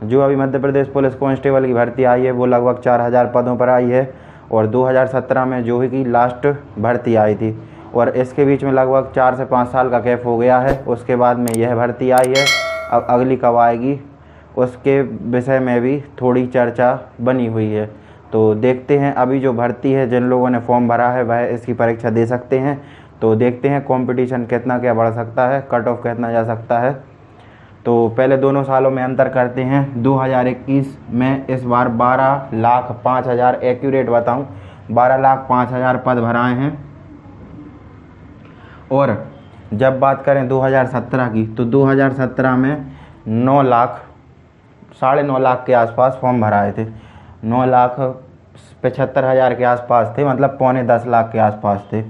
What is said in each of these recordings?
जो अभी Madhya Pradesh police constable की भर्ती आई है वो लगभग 4000 पदों पर आई है, और 2017 में जो है कि लास्ट भर्ती आई थी, और इसके बीच में लगभग 4 से 5 साल का गैप हो गया है। उसके बाद में यह भर्ती आई है। अब अगली कब आएगी उसके विषय में भी थोड़ी चर्चा बनी हुई है। तो देखते हैं, अभी जो भर्ती है जिन लोगों ने फॉर्म भरा है वह इसकी परीक्षा दे सकते हैं। तो देखते हैं कंपटीशन कितना क्या बढ़ सकता है, कट ऑफ कितना जा सकता है। तो पहले दोनों सालों में अंतर करते हैं। 2021 में इस बार 12,05,000 एक्यूरेट बताऊं 12,05,000 पद भराए हैं। और जब बात करें 2017 की तो 2017 में 9 लाख 9.5 लाख के आसपास फॉर्म भराए थे। 9,75,000 के आसपास थे, मतलब पौने 10 लाख के आसपास थे।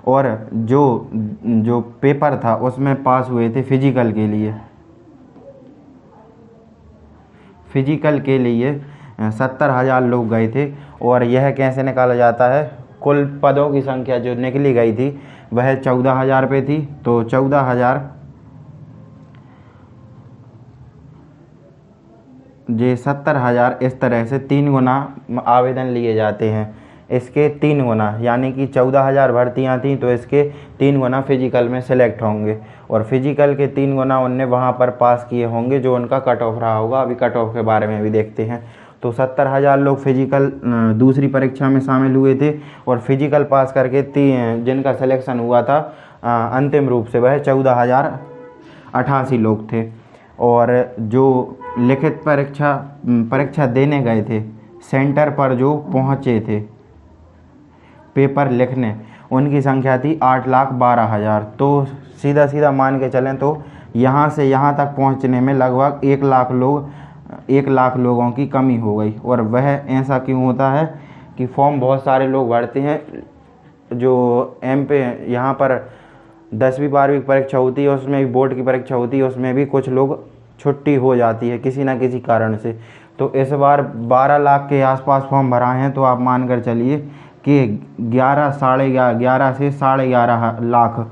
और जो पेपर था उसमें पास हुए थे फिजिकल के लिए 70,000 लोग गए थे। और यह कैसे निकाला जाता है, कुल पदों की संख्या जो निकली गई थी वह 14,000 पे थी। तो 14,000 जे 70,000 इस तरह से 3 गुना आवेदन लिए जाते हैं। इसके 3 गुना, यानी कि 14,000 भर्तियाँ थीं तो इसके 3 गुना फिजिकल में सेलेक्ट होंगे, और फिजिकल के 3 गुना उनने वहाँ पर पास किए होंगे जो उनका कट ऑफ रहा होगा। अभी कट ऑफ के बारे में भी देखते हैं। तो 70,000 लोग फिजिकल दूसरी परीक्षा में शामिल हुए थे, और फिजिकल पास करके जिनका सिलेक्शन हुआ था अंतिम रूप से वह 14,088 लोग थे। और जो लिखित परीक्षा देने गए थे, सेंटर पर जो पहुँचे थे पेपर लिखने, उनकी संख्या थी 8,12,000। तो सीधा मान के चलें तो यहाँ से यहाँ तक पहुँचने में लगभग 1 लाख लोगों की कमी हो गई। और वह ऐसा क्यों होता है कि फॉर्म बहुत सारे लोग भरते हैं। जो यहाँ पर 10वीं 12वीं की परीक्षा होती है, उसमें भी बोर्ड की परीक्षा होती है, उसमें भी कुछ लोग छुट्टी हो जाती है किसी न किसी कारण से। तो इस बार 12 लाख के आसपास फॉर्म भराए हैं। तो आप मान कर चलिए कि 11 से 11.5 लाख,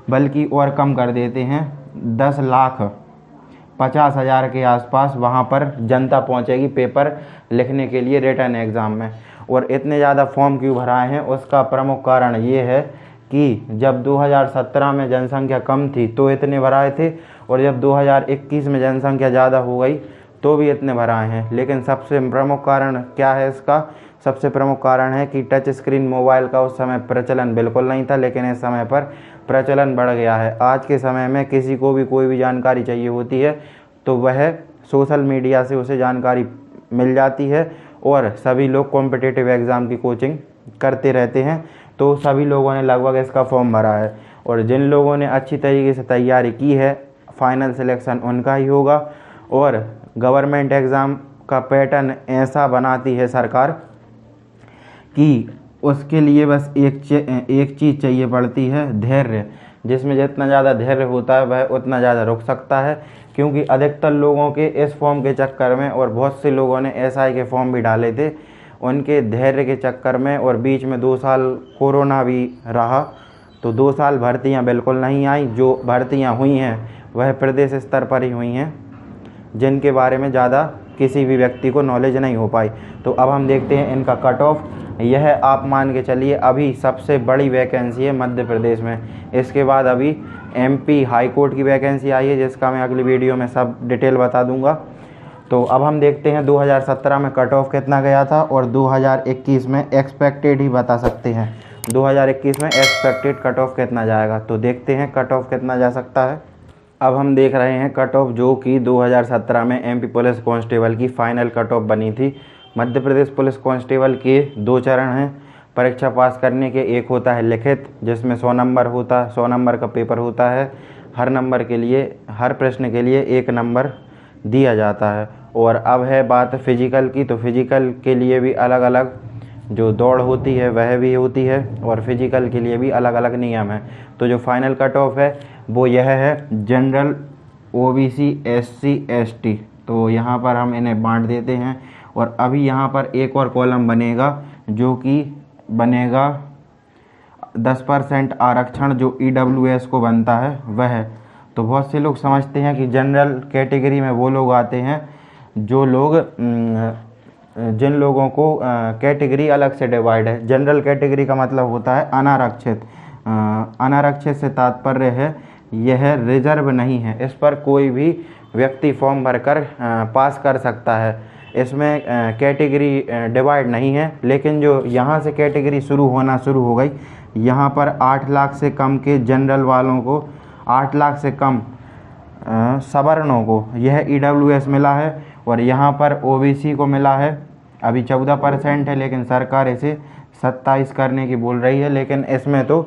बल्कि और कम कर देते हैं, 10,50,000 के आसपास वहाँ पर जनता पहुँचेगी पेपर लिखने के लिए रिटर्न एग्ज़ाम में। और इतने ज़्यादा फॉर्म क्यों भराए हैं उसका प्रमुख कारण ये है कि जब 2017 में जनसंख्या कम थी तो इतने भराए थे, और जब 2021 में जनसंख्या ज़्यादा हो गई तो भी इतने भराए हैं। लेकिन सबसे प्रमुख कारण क्या है इसका? सबसे प्रमुख कारण है कि टच स्क्रीन मोबाइल का उस समय प्रचलन बिल्कुल नहीं था, लेकिन इस समय पर प्रचलन बढ़ गया है। आज के समय में किसी को भी कोई भी जानकारी चाहिए होती है तो वह सोशल मीडिया से उसे जानकारी मिल जाती है, और सभी लोग कॉम्पिटिटिव एग्ज़ाम की कोचिंग करते रहते हैं। तो सभी लोगों ने लगभग इसका फॉर्म भरा है, और जिन लोगों ने अच्छी तरीके से तैयारी की है फाइनल सिलेक्शन उनका ही होगा। और गवर्नमेंट एग्ज़ाम का पैटर्न ऐसा बनाती है सरकार कि उसके लिए बस एक चीज़ चाहिए पड़ती है, धैर्य। जिसमें जितना ज़्यादा धैर्य होता है वह उतना ज़्यादा रुक सकता है, क्योंकि अधिकतर लोगों के इस फॉर्म के चक्कर में, और बहुत से लोगों ने एसआई के फॉर्म भी डाले थे, उनके धैर्य के चक्कर में, और बीच में 2 साल कोरोना भी रहा तो 2 साल भर्तियां बिल्कुल नहीं आई। जो भर्तियां हुई हैं वह प्रदेश स्तर पर ही हुई हैं, जिनके बारे में ज़्यादा किसी भी व्यक्ति को नॉलेज नहीं हो पाई। तो अब हम देखते हैं इनका कट ऑफ। यह आप मान के चलिए अभी सबसे बड़ी वैकेंसी है मध्य प्रदेश में। इसके बाद अभी एमपी हाई कोर्ट की वैकेंसी आई है, जिसका मैं अगली वीडियो में सब डिटेल बता दूंगा। तो अब हम देखते हैं 2017 में कट ऑफ कितना गया था, और 2021 में एक्सपेक्टेड ही बता सकते हैं 2021 में एक्सपेक्टेड कट ऑफ कितना जाएगा। तो देखते हैं कट ऑफ कितना जा सकता है। अब हम देख रहे हैं कट ऑफ, जो कि 2017 में एमपी पुलिस कांस्टेबल की फाइनल कट ऑफ बनी थी। मध्य प्रदेश पुलिस कांस्टेबल के 2 चरण हैं परीक्षा पास करने के। एक होता है लिखित, जिसमें 100 नंबर का पेपर होता है। हर प्रश्न के लिए 1 नंबर दिया जाता है। और अब है बात फिजिकल की, तो फिजिकल के लिए भी अलग अलग जो दौड़ होती है वह भी होती है, और फिजिकल के लिए भी अलग अलग नियम है। तो जो फाइनल कट ऑफ है वो यह है जनरल, ओबीसी, एससी, एसटी। तो यहाँ पर हम इन्हें बांट देते हैं, और अभी यहाँ पर एक और कॉलम बनेगा, जो कि बनेगा 10% आरक्षण जो ईडब्ल्यूएस को बनता है वह। तो बहुत से लोग समझते हैं कि जनरल कैटेगरी में वो लोग आते हैं जो लोग जिन लोगों को कैटेगरी अलग से डिवाइड है। जनरल कैटेगरी का मतलब होता है अनारक्षित। अनारक्षित से तात्पर्य है यह रिजर्व नहीं है, इस पर कोई भी व्यक्ति फॉर्म भरकर पास कर सकता है। इसमें कैटेगरी डिवाइड नहीं है। लेकिन जो यहाँ से कैटेगरी शुरू हो गई, यहाँ पर 8 लाख से कम के जनरल वालों को, 8 लाख से कम सवर्णों को यह EWS मिला है, और यहाँ पर OBC को मिला है। अभी 14% है, लेकिन सरकार इसे 27 करने की बोल रही है। लेकिन इसमें तो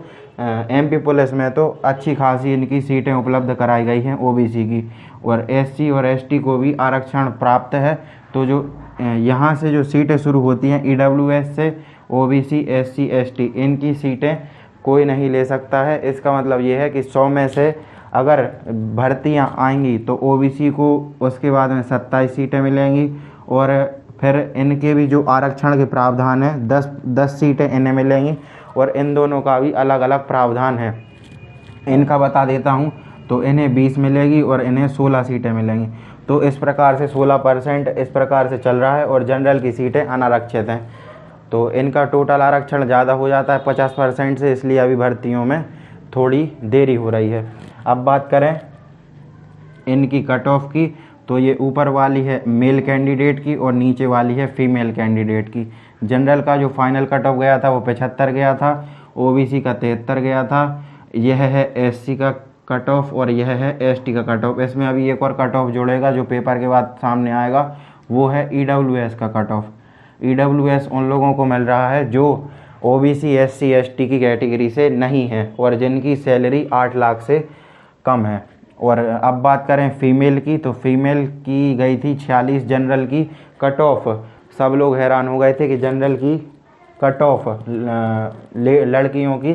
MP पुलिस में तो अच्छी खासी इनकी सीटें उपलब्ध कराई गई हैं OBC की, और SC और ST को भी आरक्षण प्राप्त है। तो जो यहाँ से जो सीटें शुरू होती हैं EWS से, OBC, SC, ST, इनकी सीटें कोई नहीं ले सकता है। इसका मतलब ये है कि 100 में से अगर भर्तियाँ आएंगी तो OBC को उसके बाद में 27 सीटें मिलेंगी, और फिर इनके भी जो आरक्षण के प्रावधान है 10 सीटें इन्हें मिलेंगी, और इन दोनों का भी अलग अलग प्रावधान है। इनका बता देता हूँ, तो इन्हें 20 मिलेगी और इन्हें 16 सीटें मिलेंगी। तो इस प्रकार से 16% इस प्रकार से चल रहा है, और जनरल की सीटें अनारक्षित हैं। तो इनका टोटल आरक्षण ज़्यादा हो जाता है 50% से, इसलिए अभी भर्तियों में थोड़ी देरी हो रही है। अब बात करें इनकी कट ऑफ की, तो ये ऊपर वाली है मेल कैंडिडेट की और नीचे वाली है फीमेल कैंडिडेट की। जनरल का जो फाइनल कट ऑफ गया था वो 75 गया था, OBC का 73 गया था, यह है SC का कट ऑफ, और यह है ST का कट ऑफ। इसमें अभी एक और कट ऑफ जोड़ेगा जो पेपर के बाद सामने आएगा, वो है EWS का कट ऑफ। EWS उन लोगों को मिल रहा है जो OBC, SC, ST की कैटेगरी से नहीं है, और जिनकी सैलरी 8 लाख से कम है। और अब बात करें फीमेल की, तो फीमेल की गई थी 46 जनरल की कट ऑफ। सब लोग हैरान हो गए थे कि जनरल की कट ऑफ लड़कियों की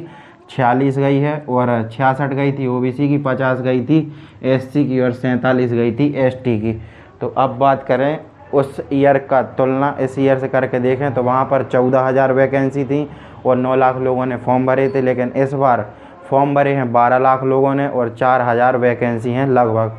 46 गई है, और 66 गई थी OBC की, 50 गई थी SC की, और 47 गई थी ST की। तो अब बात करें उस ईयर का तुलना इस ईयर से करके देखें, तो वहाँ पर 14,000 वैकेंसी थी और 9 लाख लोगों ने फॉर्म भरे थे। लेकिन इस बार फॉर्म भरे हैं 12 लाख लोगों ने, और 4,000 वैकेंसी हैं लगभग,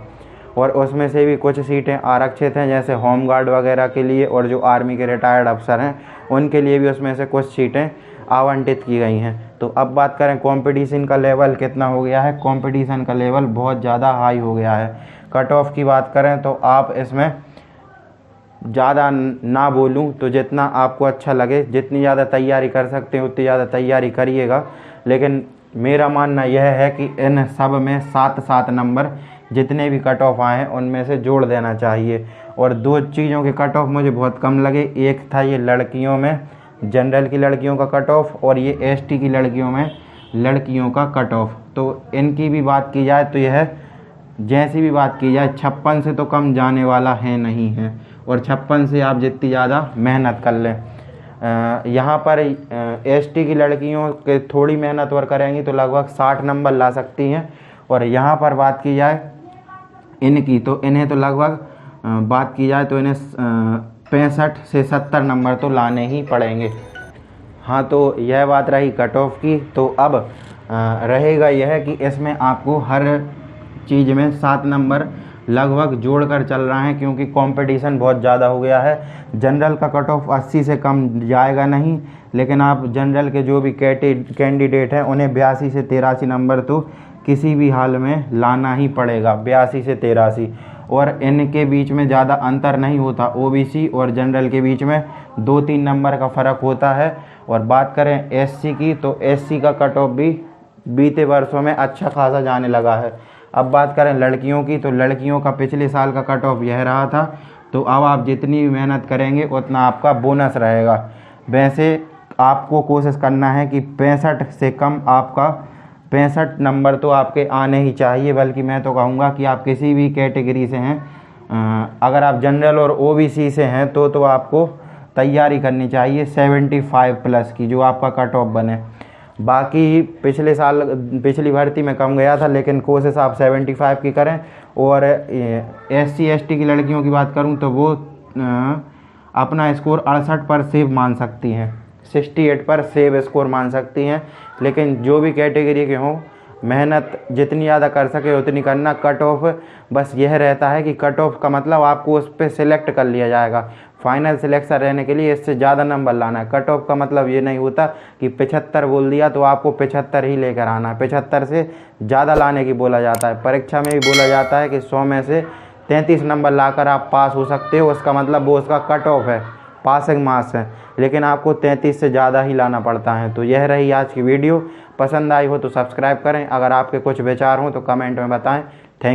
और उसमें से भी कुछ सीटें आरक्षित हैं, जैसे होम गार्ड वगैरह के लिए, और जो आर्मी के रिटायर्ड अफसर हैं उनके लिए भी उसमें से कुछ सीटें आवंटित की गई हैं। तो अब बात करें कंपटीशन का लेवल कितना हो गया है। कंपटीशन का लेवल बहुत ज़्यादा हाई हो गया है। कट ऑफ की बात करें तो आप इसमें ज़्यादा ना बोलूं तो जितना आपको अच्छा लगे, जितनी ज़्यादा तैयारी कर सकते हैं उतनी ज़्यादा तैयारी करिएगा। लेकिन मेरा मानना यह है कि इन सब में 7-7 नंबर जितने भी कट ऑफ आए हैं उनमें से जोड़ देना चाहिए। और 2 चीज़ों के कट ऑफ मुझे बहुत कम लगे। एक था ये लड़कियों में जनरल की लड़कियों का कट ऑफ, और ये ST की लड़कियों में लड़कियों का कट ऑफ। तो इनकी भी बात की जाए तो यह जैसी भी बात की जाए 56 से तो कम जाने वाला है नहीं है, और 56 से आप जितनी ज़्यादा मेहनत कर लें। यहाँ पर ST की लड़कियों के थोड़ी मेहनत और करेंगी तो लगभग 60 नंबर ला सकती हैं। और यहाँ पर बात की जाए इनकी, तो इन्हें तो लगभग बात की जाए तो इन्हें 65 से 70 नंबर तो लाने ही पड़ेंगे। हाँ, तो यह बात रही कट ऑफ की। तो अब रहेगा यह कि इसमें आपको हर चीज़ में 7 नंबर लगभग जोड़कर चल रहा है, क्योंकि कंपटीशन बहुत ज़्यादा हो गया है। जनरल का कट ऑफ 80 से कम जाएगा नहीं, लेकिन आप जनरल के जो भी कैंडिडेट हैं उन्हें 82 से 83 नंबर तो किसी भी हाल में लाना ही पड़ेगा, 82 से 83। और इनके बीच में ज़्यादा अंतर नहीं होता, OBC और जनरल के बीच में 2-3 नंबर का फ़र्क होता है। और बात करें SC की, तो SC का कट ऑफ भी बीते वर्षों में अच्छा खासा जाने लगा है। अब बात करें लड़कियों की, तो लड़कियों का पिछले साल का कट ऑफ यह रहा था। तो अब आप जितनी भी मेहनत करेंगे उतना आपका बोनस रहेगा। वैसे आपको कोशिश करना है कि 65 से कम आपका 65 नंबर तो आपके आने ही चाहिए। बल्कि मैं तो कहूँगा कि आप किसी भी कैटेगरी से हैं, अगर आप जनरल और OBC से हैं तो आपको तैयारी करनी चाहिए 75 प्लस की, जो आपका कट ऑफ बने। बाकी पिछली भर्ती में कम गया था, लेकिन कोशिश आप 75 की करें। और SC ST की लड़कियों की बात करूं तो वो अपना स्कोर 68 पर सेव मान सकती हैं, 68 पर सेव स्कोर मान सकती हैं। लेकिन जो भी कैटेगरी के हों, मेहनत जितनी ज़्यादा कर सके उतनी करना। कट ऑफ बस यह रहता है कि कट ऑफ का मतलब आपको उस पर सिलेक्ट कर लिया जाएगा। फाइनल सिलेक्शन रहने के लिए इससे ज़्यादा नंबर लाना है। कट ऑफ का मतलब ये नहीं होता कि 75 बोल दिया तो आपको 75 ही लेकर आना है, 75 से ज़्यादा लाने की बोला जाता है। परीक्षा में भी बोला जाता है कि 100 में से 33 नंबर लाकर आप पास हो सकते हो, उसका मतलब वो उसका कट ऑफ है, पासिंग मार्क्स है, लेकिन आपको 33 से ज़्यादा ही लाना पड़ता है। तो यह रही आज की वीडियो। पसंद आई हो तो सब्सक्राइब करें, अगर आपके कुछ विचार हों तो कमेंट में बताएं।